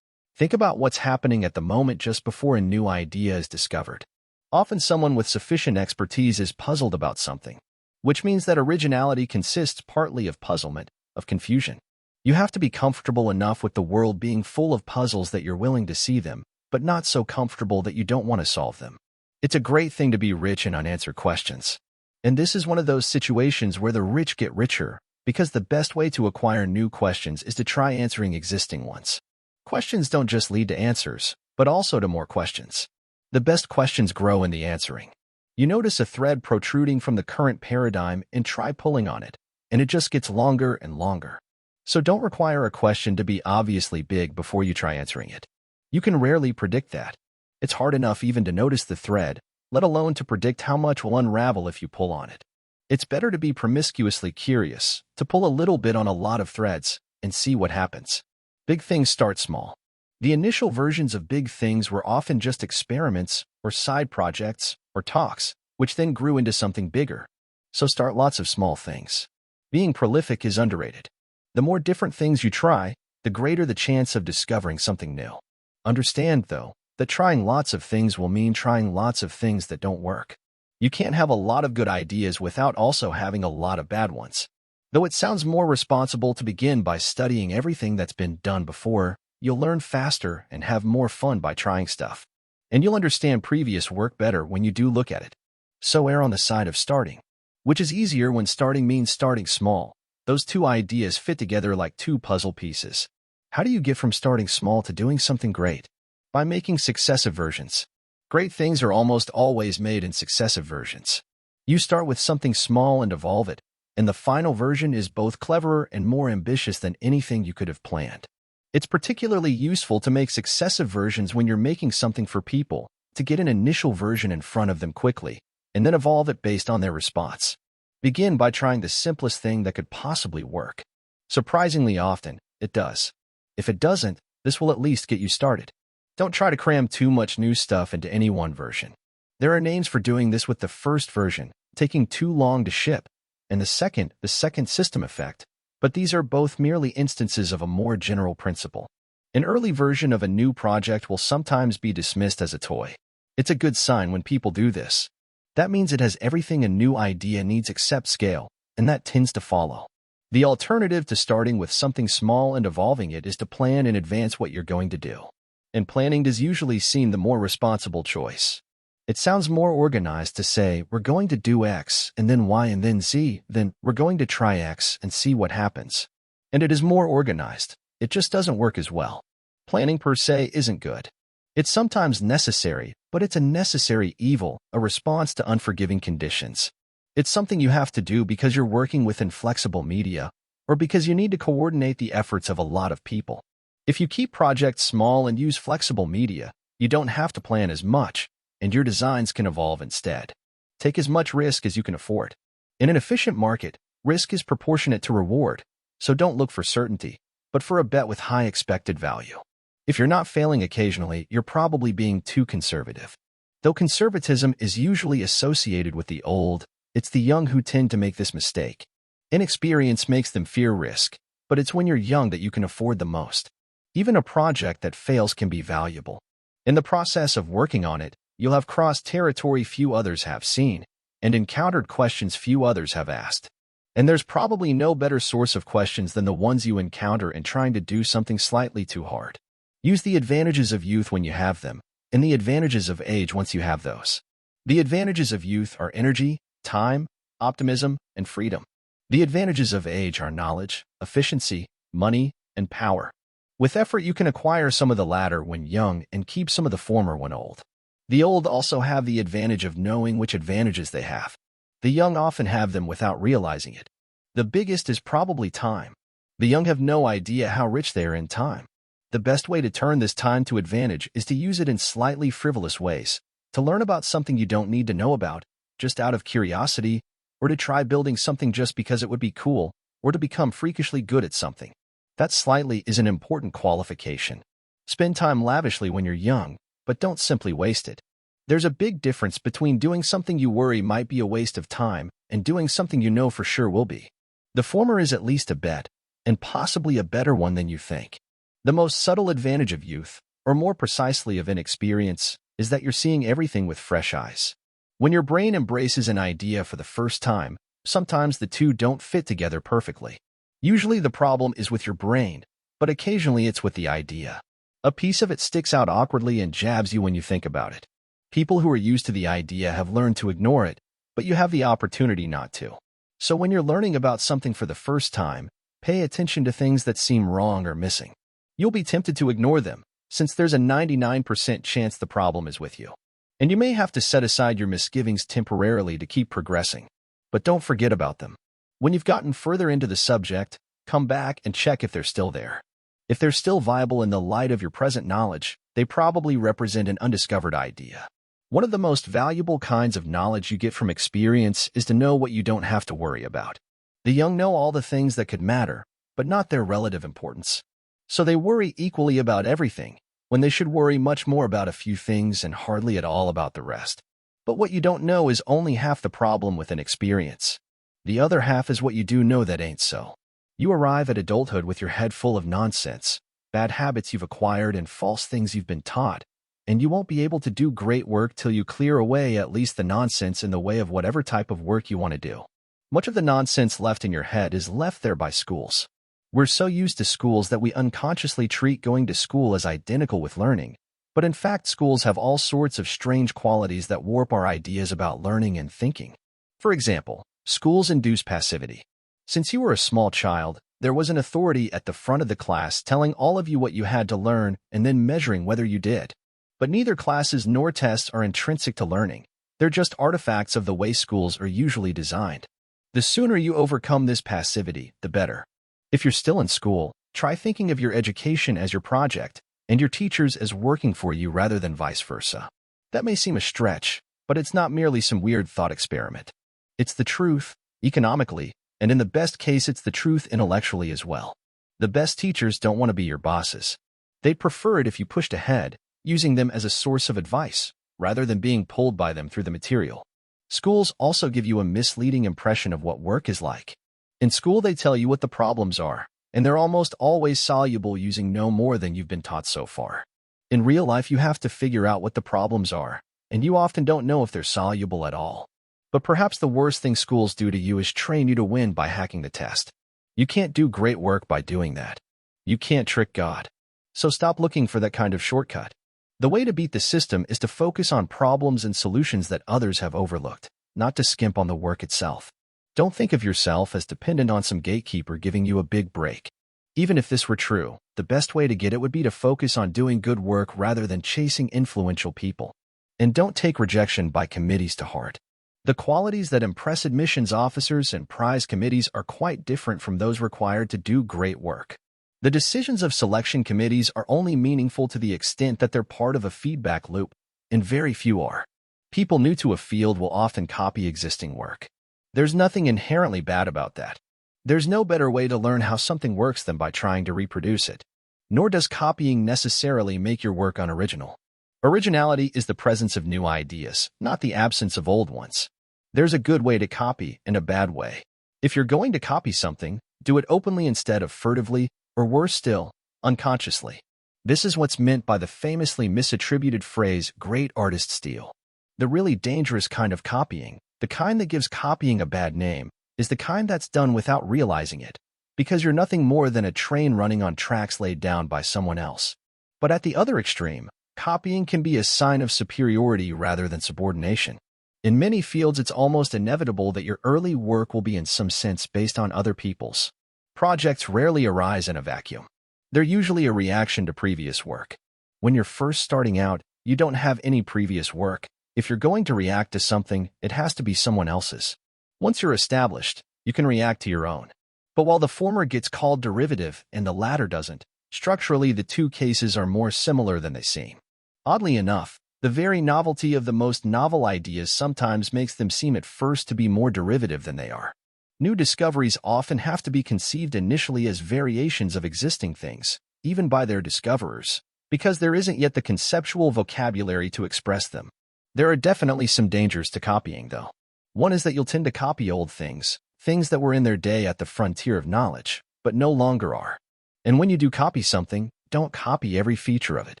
Think about what's happening at the moment just before a new idea is discovered. Often someone with sufficient expertise is puzzled about something, which means that originality consists partly of puzzlement, of confusion. You have to be comfortable enough with the world being full of puzzles that you're willing to see them, but not so comfortable that you don't want to solve them. It's a great thing to be rich in unanswered questions. And this is one of those situations where the rich get richer, because the best way to acquire new questions is to try answering existing ones. Questions don't just lead to answers, but also to more questions. The best questions grow in the answering. You notice a thread protruding from the current paradigm and try pulling on it, and it just gets longer and longer. So don't require a question to be obviously big before you try answering it. You can rarely predict that. It's hard enough even to notice the thread, let alone to predict how much will unravel if you pull on it. It's better to be promiscuously curious, to pull a little bit on a lot of threads, and see what happens. Big things start small. The initial versions of big things were often just experiments, or side projects, or talks, which then grew into something bigger. So start lots of small things. Being prolific is underrated. The more different things you try, the greater the chance of discovering something new. Understand, though, that trying lots of things will mean trying lots of things that don't work. You can't have a lot of good ideas without also having a lot of bad ones. Though it sounds more responsible to begin by studying everything that's been done before, you'll learn faster and have more fun by trying stuff. And you'll understand previous work better when you do look at it. So err on the side of starting, which is easier when starting means starting small. Those two ideas fit together like two puzzle pieces. How do you get from starting small to doing something great? By making successive versions. Great things are almost always made in successive versions. You start with something small and evolve it, and the final version is both cleverer and more ambitious than anything you could have planned. It's particularly useful to make successive versions when you're making something for people, to get an initial version in front of them quickly, and then evolve it based on their response. Begin by trying the simplest thing that could possibly work. Surprisingly often, it does. If it doesn't, this will at least get you started. Don't try to cram too much new stuff into any one version. There are names for doing this, with the first version taking too long to ship, and the second system effect, but these are both merely instances of a more general principle. An early version of a new project will sometimes be dismissed as a toy. It's a good sign when people do this. That means it has everything a new idea needs except scale, and that tends to follow. The alternative to starting with something small and evolving it is to plan in advance what you're going to do. And planning is usually seen the more responsible choice. It sounds more organized to say, we're going to do X and then Y and then Z, than we're going to try X and see what happens. And it is more organized. It just doesn't work as well. Planning per se isn't good. It's sometimes necessary, but it's a necessary evil, a response to unforgiving conditions. It's something you have to do because you're working with inflexible media, or because you need to coordinate the efforts of a lot of people. If you keep projects small and use flexible media, you don't have to plan as much, and your designs can evolve instead. Take as much risk as you can afford. In an efficient market, risk is proportionate to reward, so don't look for certainty, but for a bet with high expected value. If you're not failing occasionally, you're probably being too conservative. Though conservatism is usually associated with the old, it's the young who tend to make this mistake. Inexperience makes them fear risk, but it's when you're young that you can afford the most. Even a project that fails can be valuable. In the process of working on it, you'll have crossed territory few others have seen, and encountered questions few others have asked. And there's probably no better source of questions than the ones you encounter in trying to do something slightly too hard. Use the advantages of youth when you have them, and the advantages of age once you have those. The advantages of youth are energy, time, optimism, and freedom. The advantages of age are knowledge, efficiency, money, and power. With effort, you can acquire some of the latter when young and keep some of the former when old. The old also have the advantage of knowing which advantages they have. The young often have them without realizing it. The biggest is probably time. The young have no idea how rich they are in time. The best way to turn this time to advantage is to use it in slightly frivolous ways, to learn about something you don't need to know about, just out of curiosity, or to try building something just because it would be cool, or to become freakishly good at something. That slightly is an important qualification. Spend time lavishly when you're young, but don't simply waste it. There's a big difference between doing something you worry might be a waste of time and doing something you know for sure will be. The former is at least a bet, and possibly a better one than you think. The most subtle advantage of youth, or more precisely of inexperience, is that you're seeing everything with fresh eyes. When your brain embraces an idea for the first time, sometimes the two don't fit together perfectly. Usually the problem is with your brain, but occasionally it's with the idea. A piece of it sticks out awkwardly and jabs you when you think about it. People who are used to the idea have learned to ignore it, but you have the opportunity not to. So when you're learning about something for the first time, pay attention to things that seem wrong or missing. You'll be tempted to ignore them, since there's a 99% chance the problem is with you. And you may have to set aside your misgivings temporarily to keep progressing. But don't forget about them. When you've gotten further into the subject, come back and check if they're still there. If they're still viable in the light of your present knowledge, they probably represent an undiscovered idea. One of the most valuable kinds of knowledge you get from experience is to know what you don't have to worry about. The young know all the things that could matter, but not their relative importance. So they worry equally about everything, when they should worry much more about a few things and hardly at all about the rest. But what you don't know is only half the problem with an experience. The other half is what you do know that ain't so. You arrive at adulthood with your head full of nonsense, bad habits you've acquired and false things you've been taught, and you won't be able to do great work till you clear away at least the nonsense in the way of whatever type of work you want to do. Much of the nonsense left in your head is left there by schools. We're so used to schools that we unconsciously treat going to school as identical with learning, but in fact schools have all sorts of strange qualities that warp our ideas about learning and thinking. For example, schools induce passivity. Since you were a small child, there was an authority at the front of the class telling all of you what you had to learn and then measuring whether you did. But neither classes nor tests are intrinsic to learning. They're just artifacts of the way schools are usually designed. The sooner you overcome this passivity, the better. If you're still in school, try thinking of your education as your project, and your teachers as working for you rather than vice versa. That may seem a stretch, but it's not merely some weird thought experiment. It's the truth, economically, and in the best case it's the truth intellectually as well. The best teachers don't want to be your bosses. They'd prefer it if you pushed ahead, using them as a source of advice, rather than being pulled by them through the material. Schools also give you a misleading impression of what work is like. In school they tell you what the problems are, and they're almost always soluble using no more than you've been taught so far. In real life you have to figure out what the problems are, and you often don't know if they're soluble at all. But perhaps the worst thing schools do to you is train you to win by hacking the test. You can't do great work by doing that. You can't trick God. So stop looking for that kind of shortcut. The way to beat the system is to focus on problems and solutions that others have overlooked, not to skimp on the work itself. Don't think of yourself as dependent on some gatekeeper giving you a big break. Even if this were true, the best way to get it would be to focus on doing good work rather than chasing influential people. And don't take rejection by committees to heart. The qualities that impress admissions officers and prize committees are quite different from those required to do great work. The decisions of selection committees are only meaningful to the extent that they're part of a feedback loop, and very few are. People new to a field will often copy existing work. There's nothing inherently bad about that. There's no better way to learn how something works than by trying to reproduce it. Nor does copying necessarily make your work unoriginal. Originality is the presence of new ideas, not the absence of old ones. There's a good way to copy and a bad way. If you're going to copy something, do it openly instead of furtively, or worse still, unconsciously. This is what's meant by the famously misattributed phrase, great artists steal. The really dangerous kind of copying, the kind that gives copying a bad name, is the kind that's done without realizing it, because you're nothing more than a train running on tracks laid down by someone else. But at the other extreme, copying can be a sign of superiority rather than subordination. In many fields, it's almost inevitable that your early work will be in some sense based on other people's. Projects rarely arise in a vacuum. They're usually a reaction to previous work. When you're first starting out, you don't have any previous work. If you're going to react to something, it has to be someone else's. Once you're established, you can react to your own. But while the former gets called derivative and the latter doesn't, structurally the two cases are more similar than they seem. Oddly enough, the very novelty of the most novel ideas sometimes makes them seem at first to be more derivative than they are. New discoveries often have to be conceived initially as variations of existing things, even by their discoverers, because there isn't yet the conceptual vocabulary to express them. There are definitely some dangers to copying, though. One is that you'll tend to copy old things, things that were in their day at the frontier of knowledge, but no longer are. And when you do copy something, don't copy every feature of it.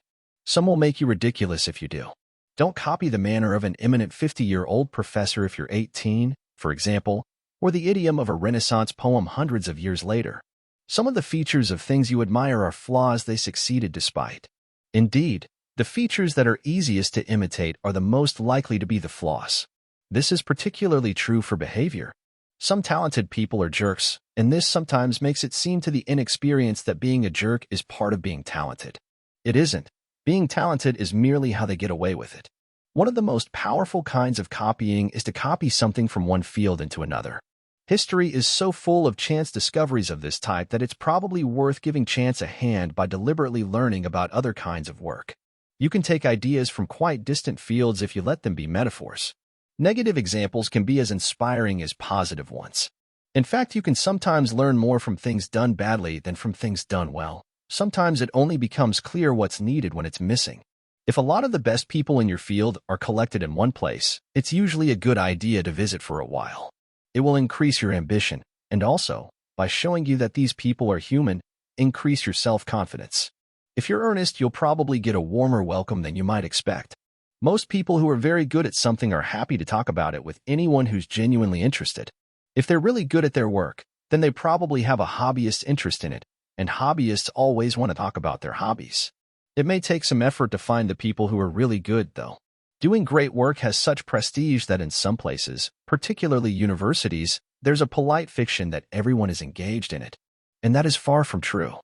Some will make you ridiculous if you do. Don't copy the manner of an eminent 50-year-old professor if you're 18, for example, or the idiom of a Renaissance poem hundreds of years later. Some of the features of things you admire are flaws they succeeded despite. Indeed, the features that are easiest to imitate are the most likely to be the flaws. This is particularly true for behavior. Some talented people are jerks, and this sometimes makes it seem to the inexperienced that being a jerk is part of being talented. It isn't. Being talented is merely how they get away with it. One of the most powerful kinds of copying is to copy something from one field into another. History is so full of chance discoveries of this type that it's probably worth giving chance a hand by deliberately learning about other kinds of work. You can take ideas from quite distant fields if you let them be metaphors. Negative examples can be as inspiring as positive ones. In fact, you can sometimes learn more from things done badly than from things done well. Sometimes it only becomes clear what's needed when it's missing. If a lot of the best people in your field are collected in one place, it's usually a good idea to visit for a while. It will increase your ambition, and also, by showing you that these people are human, increase your self-confidence. If you're earnest, you'll probably get a warmer welcome than you might expect. Most people who are very good at something are happy to talk about it with anyone who's genuinely interested. If they're really good at their work, then they probably have a hobbyist interest in it, and hobbyists always want to talk about their hobbies. It may take some effort to find the people who are really good, though. Doing great work has such prestige that in some places, particularly universities, there's a polite fiction that everyone is engaged in it. And that is far from true.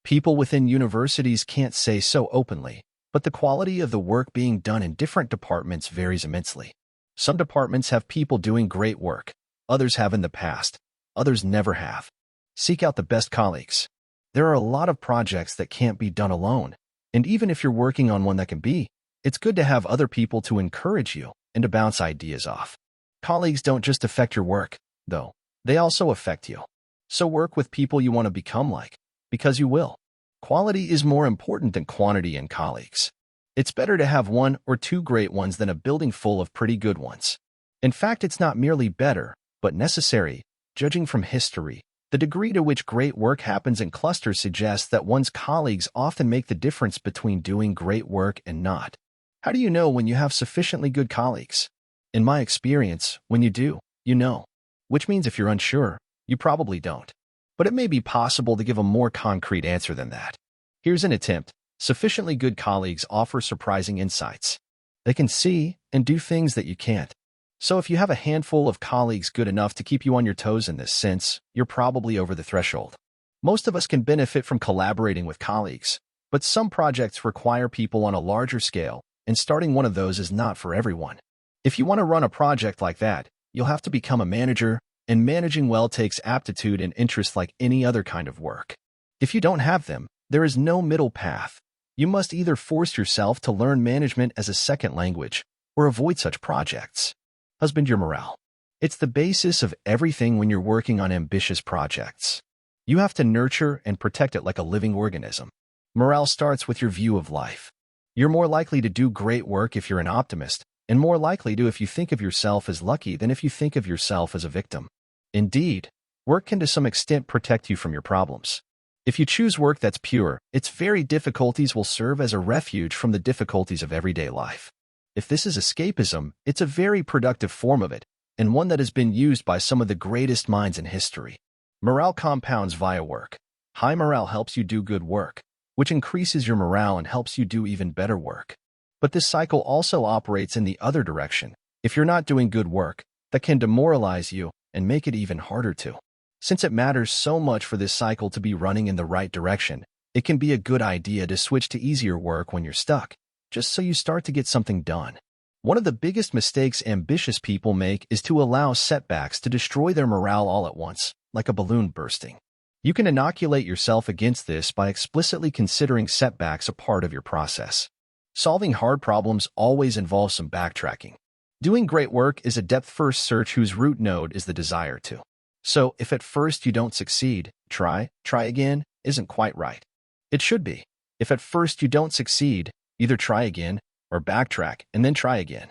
People within universities can't say so openly, but the quality of the work being done in different departments varies immensely. Some departments have people doing great work, others have in the past, others never have. Seek out the best colleagues. There are a lot of projects that can't be done alone, and even if you're working on one that can be, it's good to have other people to encourage you and to bounce ideas off. Colleagues don't just affect your work, though. They also affect you. So work with people you want to become like, because you will. Quality is more important than quantity in colleagues. It's better to have one or two great ones than a building full of pretty good ones. In fact, it's not merely better, but necessary. Judging from history, the degree to which great work happens in clusters suggests that one's colleagues often make the difference between doing great work and not. How do you know when you have sufficiently good colleagues? In my experience, when you do, you know. Which means if you're unsure, you probably don't. But it may be possible to give a more concrete answer than that. Here's an attempt. Sufficiently good colleagues offer surprising insights. They can see and do things that you can't. So if you have a handful of colleagues good enough to keep you on your toes in this sense, you're probably over the threshold. Most of us can benefit from collaborating with colleagues, but some projects require people on a larger scale, and starting one of those is not for everyone. If you want to run a project like that, you'll have to become a manager, and managing well takes aptitude and interest like any other kind of work. If you don't have them, there is no middle path. You must either force yourself to learn management as a second language or avoid such projects. Husband your morale. It's the basis of everything when you're working on ambitious projects. You have to nurture and protect it like a living organism. Morale starts with your view of life. You're more likely to do great work if you're an optimist, and more likely to if you think of yourself as lucky than if you think of yourself as a victim. Indeed, work can to some extent protect you from your problems. If you choose work that's pure, its very difficulties will serve as a refuge from the difficulties of everyday life. If this is escapism, it's a very productive form of it, and one that has been used by some of the greatest minds in history. Morale compounds via work. High morale helps you do good work, which increases your morale and helps you do even better work. But this cycle also operates in the other direction. If you're not doing good work, that can demoralize you and make it even harder to. Since it matters so much for this cycle to be running in the right direction, it can be a good idea to switch to easier work when you're stuck, just so you start to get something done. One of the biggest mistakes ambitious people make is to allow setbacks to destroy their morale all at once, like a balloon bursting. You can inoculate yourself against this by explicitly considering setbacks a part of your process. Solving hard problems always involves some backtracking. Doing great work is a depth-first search whose root node is the desire to. So, if at first you don't succeed, try again, isn't quite right. It should be. If at first you don't succeed, either try again, or backtrack and then try again.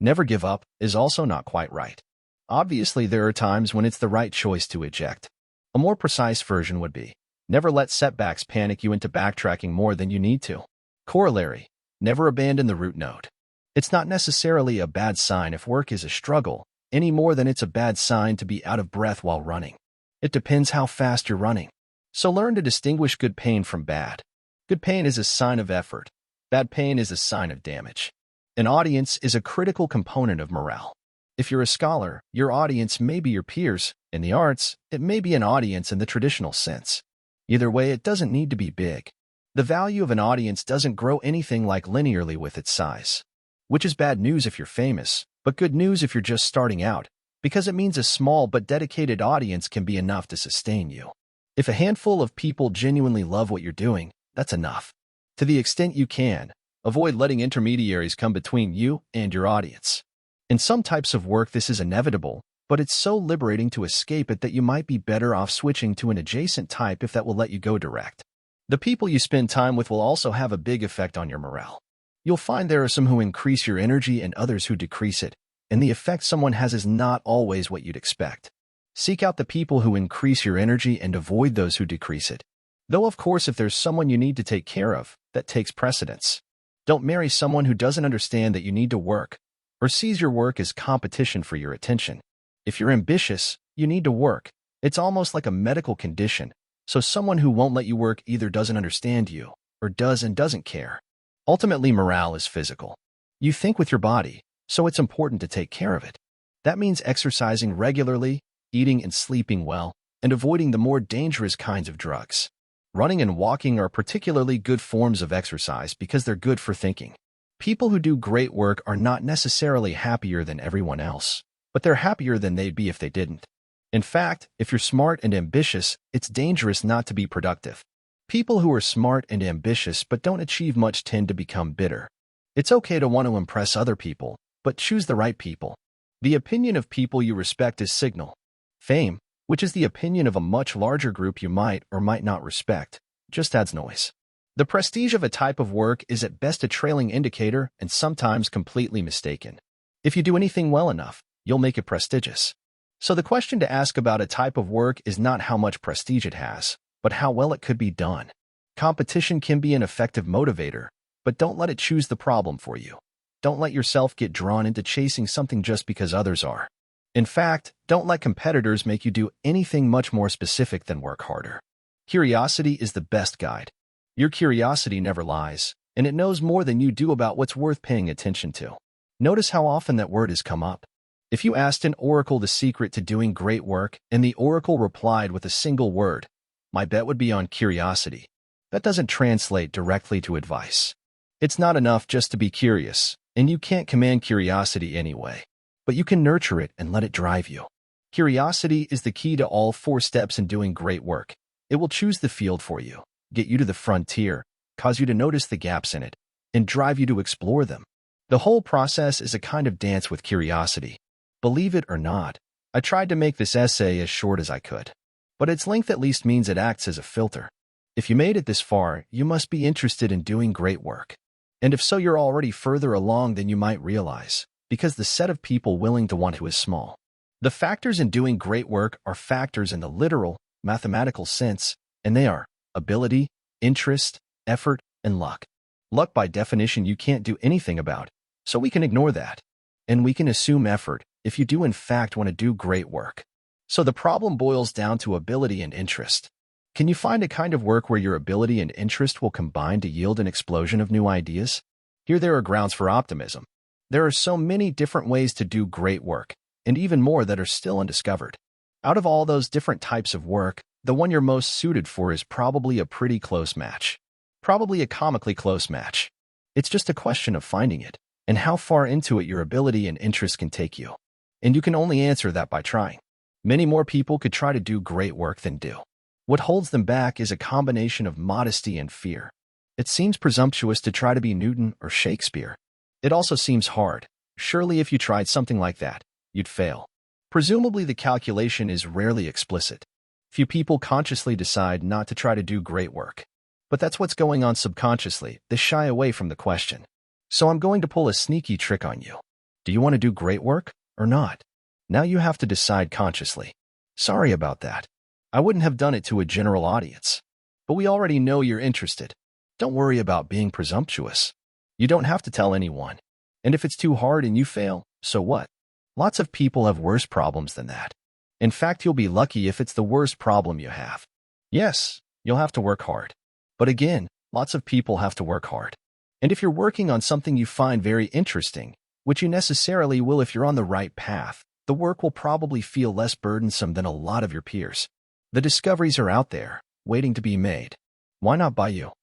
Never give up is also not quite right. Obviously, there are times when it's the right choice to eject. A more precise version would be, never let setbacks panic you into backtracking more than you need to. Corollary, never abandon the root node. It's not necessarily a bad sign if work is a struggle, any more than it's a bad sign to be out of breath while running. It depends how fast you're running. So learn to distinguish good pain from bad. Good pain is a sign of effort. Bad pain is a sign of damage. An audience is a critical component of morale. If you're a scholar, your audience may be your peers. In the arts, it may be an audience in the traditional sense. Either way, it doesn't need to be big. The value of an audience doesn't grow anything like linearly with its size. Which is bad news if you're famous, but good news if you're just starting out, because it means a small but dedicated audience can be enough to sustain you. If a handful of people genuinely love what you're doing, that's enough. To the extent you can, avoid letting intermediaries come between you and your audience. In some types of work this is inevitable, but it's so liberating to escape it that you might be better off switching to an adjacent type if that will let you go direct. The people you spend time with will also have a big effect on your morale. You'll find there are some who increase your energy and others who decrease it, and the effect someone has is not always what you'd expect. Seek out the people who increase your energy and avoid those who decrease it. Though of course if there's someone you need to take care of, that takes precedence. Don't marry someone who doesn't understand that you need to work, or sees your work as competition for your attention. If you're ambitious, you need to work. It's almost like a medical condition, so someone who won't let you work either doesn't understand you, or does and doesn't care. Ultimately, morale is physical. You think with your body, so it's important to take care of it. That means exercising regularly, eating and sleeping well, and avoiding the more dangerous kinds of drugs. Running and walking are particularly good forms of exercise because they're good for thinking. People who do great work are not necessarily happier than everyone else, but they're happier than they'd be if they didn't. In fact, if you're smart and ambitious, it's dangerous not to be productive. People who are smart and ambitious but don't achieve much tend to become bitter. It's okay to want to impress other people, but choose the right people. The opinion of people you respect is signal. Fame, which is the opinion of a much larger group you might or might not respect, just adds noise. The prestige of a type of work is at best a trailing indicator and sometimes completely mistaken. If you do anything well enough, you'll make it prestigious. So the question to ask about a type of work is not how much prestige it has, but how well it could be done. Competition can be an effective motivator, but don't let it choose the problem for you. Don't let yourself get drawn into chasing something just because others are. In fact, don't let competitors make you do anything much more specific than work harder. Curiosity is the best guide. Your curiosity never lies, and it knows more than you do about what's worth paying attention to. Notice how often that word has come up. If you asked an oracle the secret to doing great work, and the oracle replied with a single word, my bet would be on curiosity. That doesn't translate directly to advice. It's not enough just to be curious, and you can't command curiosity anyway. But you can nurture it and let it drive you. Curiosity is the key to all 4 steps in doing great work. It will choose the field for you, get you to the frontier, cause you to notice the gaps in it, and drive you to explore them. The whole process is a kind of dance with curiosity. Believe it or not, I tried to make this essay as short as I could. But its length at least means it acts as a filter. If you made it this far, you must be interested in doing great work. And if so, you're already further along than you might realize, because the set of people willing to want to is small. The factors in doing great work are factors in the literal, mathematical sense, and they are ability, interest, effort, and luck. Luck, by definition, you can't do anything about, so we can ignore that. And we can assume effort if you do in fact want to do great work. So the problem boils down to ability and interest. Can you find a kind of work where your ability and interest will combine to yield an explosion of new ideas? Here there are grounds for optimism. There are so many different ways to do great work, and even more that are still undiscovered. Out of all those different types of work, the one you're most suited for is probably a pretty close match. Probably a comically close match. It's just a question of finding it, and how far into it your ability and interest can take you. And you can only answer that by trying. Many more people could try to do great work than do. What holds them back is a combination of modesty and fear. It seems presumptuous to try to be Newton or Shakespeare. It also seems hard. Surely if you tried something like that, you'd fail. Presumably the calculation is rarely explicit. Few people consciously decide not to try to do great work. But that's what's going on subconsciously. They shy away from the question. So I'm going to pull a sneaky trick on you. Do you want to do great work or not? Now you have to decide consciously. Sorry about that. I wouldn't have done it to a general audience. But we already know you're interested. Don't worry about being presumptuous. You don't have to tell anyone. And if it's too hard and you fail, so what? Lots of people have worse problems than that. In fact, you'll be lucky if it's the worst problem you have. Yes, you'll have to work hard. But again, lots of people have to work hard. And if you're working on something you find very interesting, which you necessarily will if you're on the right path, the work will probably feel less burdensome than a lot of your peers. The discoveries are out there, waiting to be made. Why not by you?